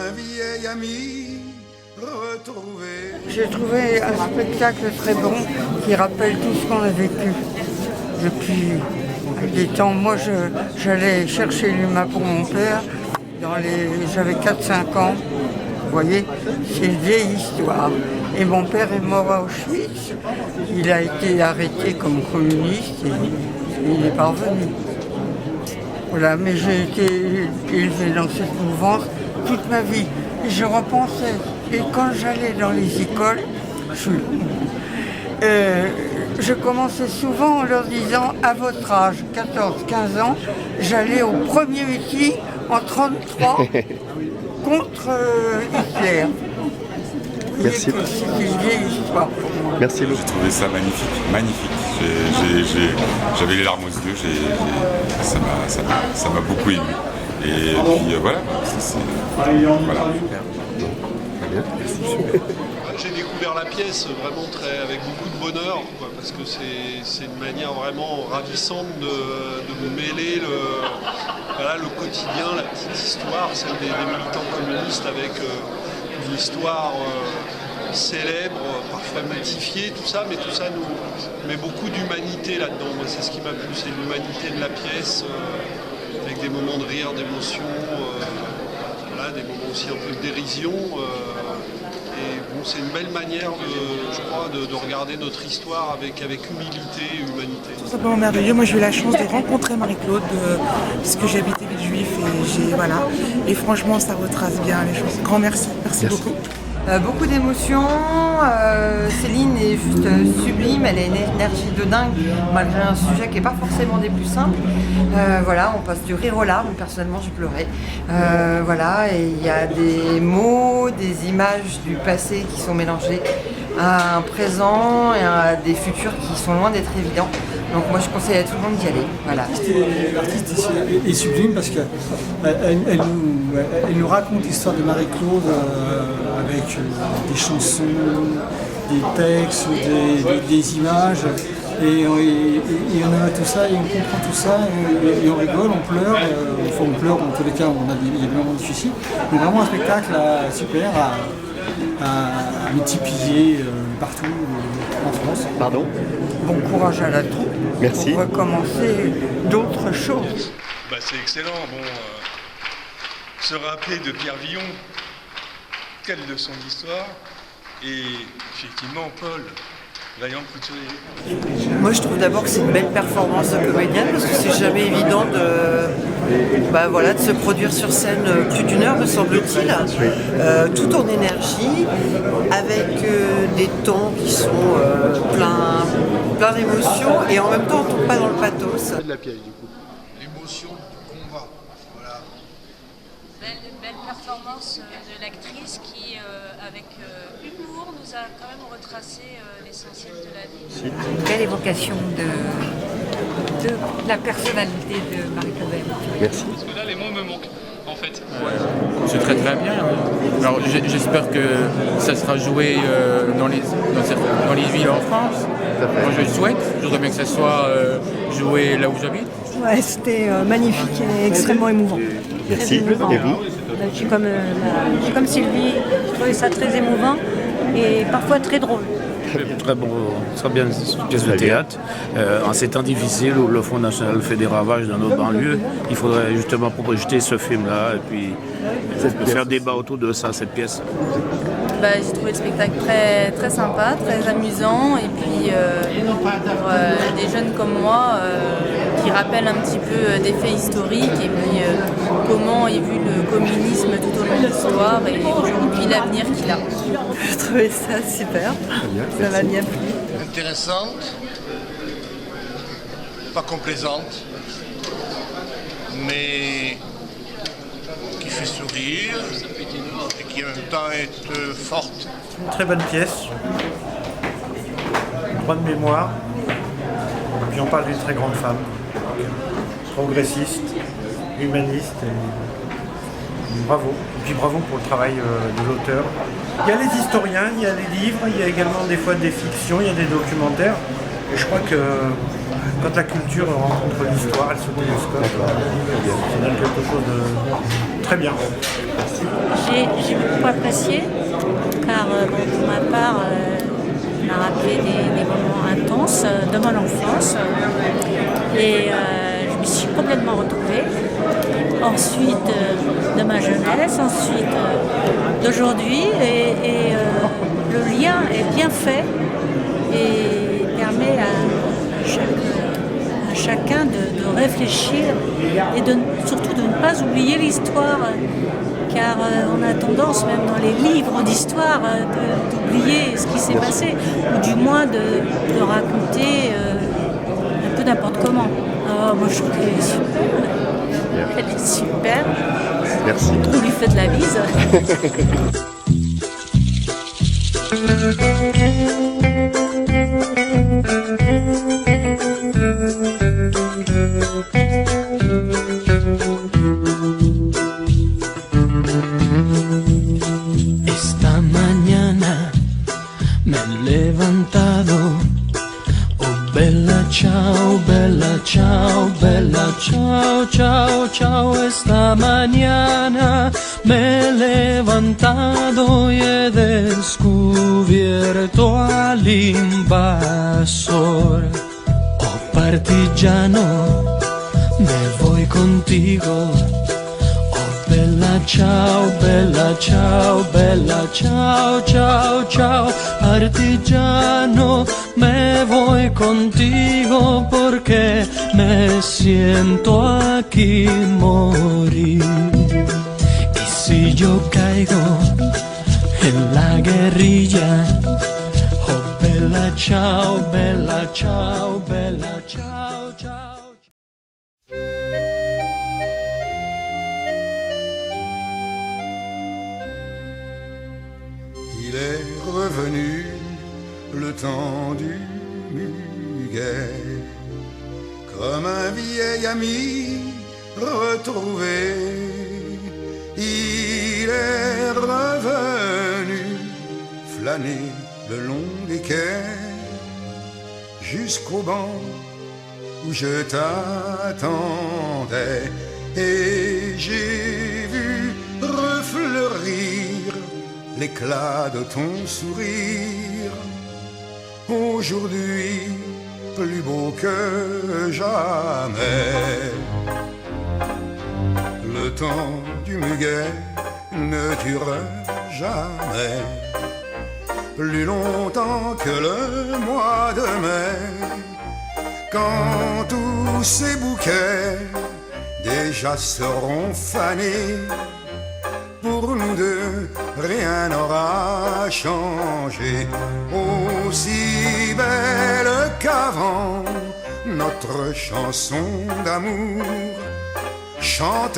un vieil ami retrouvé. J'ai trouvé un spectacle très bon qui rappelle tout ce qu'on a vécu depuis des temps. Moi, j'allais chercher l'humain pour mon père. J'avais 4-5 ans. Vous voyez, c'est une vieille histoire. Et mon père est mort à Auschwitz. Il a été arrêté comme communiste et il est parvenu. Voilà, mais j'ai été élevé dans cette mouvance toute ma vie. Et je repensais. Et quand j'allais dans les écoles, je commençais souvent en leur disant, à votre âge, 14-15 ans, j'allais au premier meeting en 1933 contre Hitler. Merci. C'est une vieille histoire pour moi. Merci Lou. J'ai trouvé ça magnifique. J'avais les larmes aux yeux, ça m'a beaucoup ému. Et puis voilà, voilà. J'ai découvert la pièce vraiment avec beaucoup de bonheur, quoi, parce que c'est une manière vraiment ravissante de mêler le quotidien, la petite histoire, celle des militants communistes avec une histoire célèbre, parfois mythifiée, tout ça, mais tout ça nous met beaucoup d'humanité là-dedans. Moi, c'est ce qui m'a plu, c'est l'humanité de la pièce, avec des moments de rire, d'émotion, des moments aussi un peu de dérision. Et bon, c'est une belle manière, je crois, de regarder notre histoire avec humilité et humanité. C'est simplement merveilleux. Moi, j'ai eu la chance de rencontrer Marie-Claude, puisque j'ai habité Villejuif et franchement, ça retrace bien les choses. Grand merci. Merci beaucoup. Beaucoup d'émotions, Céline est juste sublime, elle a une énergie de dingue malgré un sujet qui n'est pas forcément des plus simples. On passe du rire aux larmes, personnellement je pleurais. Et il y a des mots, des images du passé qui sont mélangées à un présent et à des futurs qui sont loin d'être évidents. Donc moi je conseille à tout le monde d'y aller. Voilà. L'artiste est sublime parce qu'elle nous raconte l'histoire de Marie-Claude avec des chansons, des textes, des images. Et on a tout ça, et on comprend tout ça, et on rigole, on pleure. On pleure, dans tous les cas, il y a des moments difficiles. Mais vraiment un spectacle super à multiplier partout en France. Pardon. Bon courage à la troupe. Merci. Pour recommencer d'autres choses. C'est excellent. Se rappeler de Pierre Villon, quelle leçon d'histoire. Et effectivement, Paul, vaillant couturier. Moi je trouve d'abord que c'est une belle performance de comédienne parce que c'est jamais évident de se produire sur scène plus d'une heure me semble-t-il, tout en énergie, avec des tons qui sont plein d'émotions et en même temps on ne tombe pas dans le pathos. De la pièce du coup. L'émotion du combat. Voilà. Belle performance de l'actrice qui, avec humour, nous a quand même retracé l'essentiel de la vie. Quelle évocation de la personnalité de Marie-Claude. Merci. Parce que là, les mots me manquent, en fait. C'est très très bien. Alors j'espère que ça sera joué dans les villes en France. Moi je le souhaite. Je voudrais bien que ça soit joué là où j'habite. Ouais, c'était magnifique et extrêmement émouvant. Merci. Et vous? Je suis comme Sylvie, je trouvais ça très émouvant et parfois très drôle. Très bien pièce de théâtre. En ces temps difficiles où le Front National fait des ravages dans nos banlieues, il faudrait justement projeter ce film-là et puis faire débat autour de ça, cette pièce. J'ai trouvé le spectacle très, très sympa, très amusant et puis pour des jeunes comme moi qui rappellent un petit peu des faits historiques et puis comment est vu le communisme tout au long de l'histoire et aujourd'hui l'avenir qu'il a. Je trouvais ça super, ça m'a bien plu. Intéressante, pas complaisante, mais qui fait sourire et qui en même temps est forte. Une très bonne pièce, droit de mémoire, et puis on parle d'une très grande femme, progressiste, humaniste, et bravo. Et puis bravo pour le travail de l'auteur. Il y a les historiens, il y a les livres, il y a également des fois des fictions, il y a des documentaires, et je crois que quand la culture rencontre l'histoire, elle se télescope, ça donne quelque chose de très bien. beaucoup apprécié, car pour ma part, il m'a rappelé des moments intenses de mon enfance. Et je me suis complètement retrouvée. Ensuite, de ma jeunesse, ensuite d'aujourd'hui. Et le lien est bien fait et permet à chacun de réfléchir et surtout de ne pas oublier l'histoire, car on a tendance, même dans les livres d'histoire, d'oublier ce qui s'est passé, ou du moins de raconter un peu n'importe comment. Alors, moi je trouve qu'elle est super. Elle est super. Merci. On lui fait de la bise. Esta mañana me he levantado. Oh, bella ciao, bella ciao, bella ciao, ciao, ciao. Esta mañana me he levantado y he descubierto al invasor. Oh, partigiano, me voy contigo. Bella ciao, bella ciao, bella ciao, ciao, ciao, partigiano, me voy contigo porque me siento aquí morir. Y si yo caigo en la guerrilla, oh bella ciao, bella ciao, bella ciao, ciao. Il est revenu le temps du muguet, comme un vieil ami retrouvé. Il est revenu flâner le long des quais jusqu'au banc où je t'attendais, et j'ai vu refleurir l'éclat de ton sourire, aujourd'hui plus beau que jamais. Le temps du muguet ne dure jamais plus longtemps que le mois de mai, quand tous ces bouquets déjà seront fanés. Pour nous deux, rien n'aura changé, aussi belle qu'avant notre chanson d'amour chantée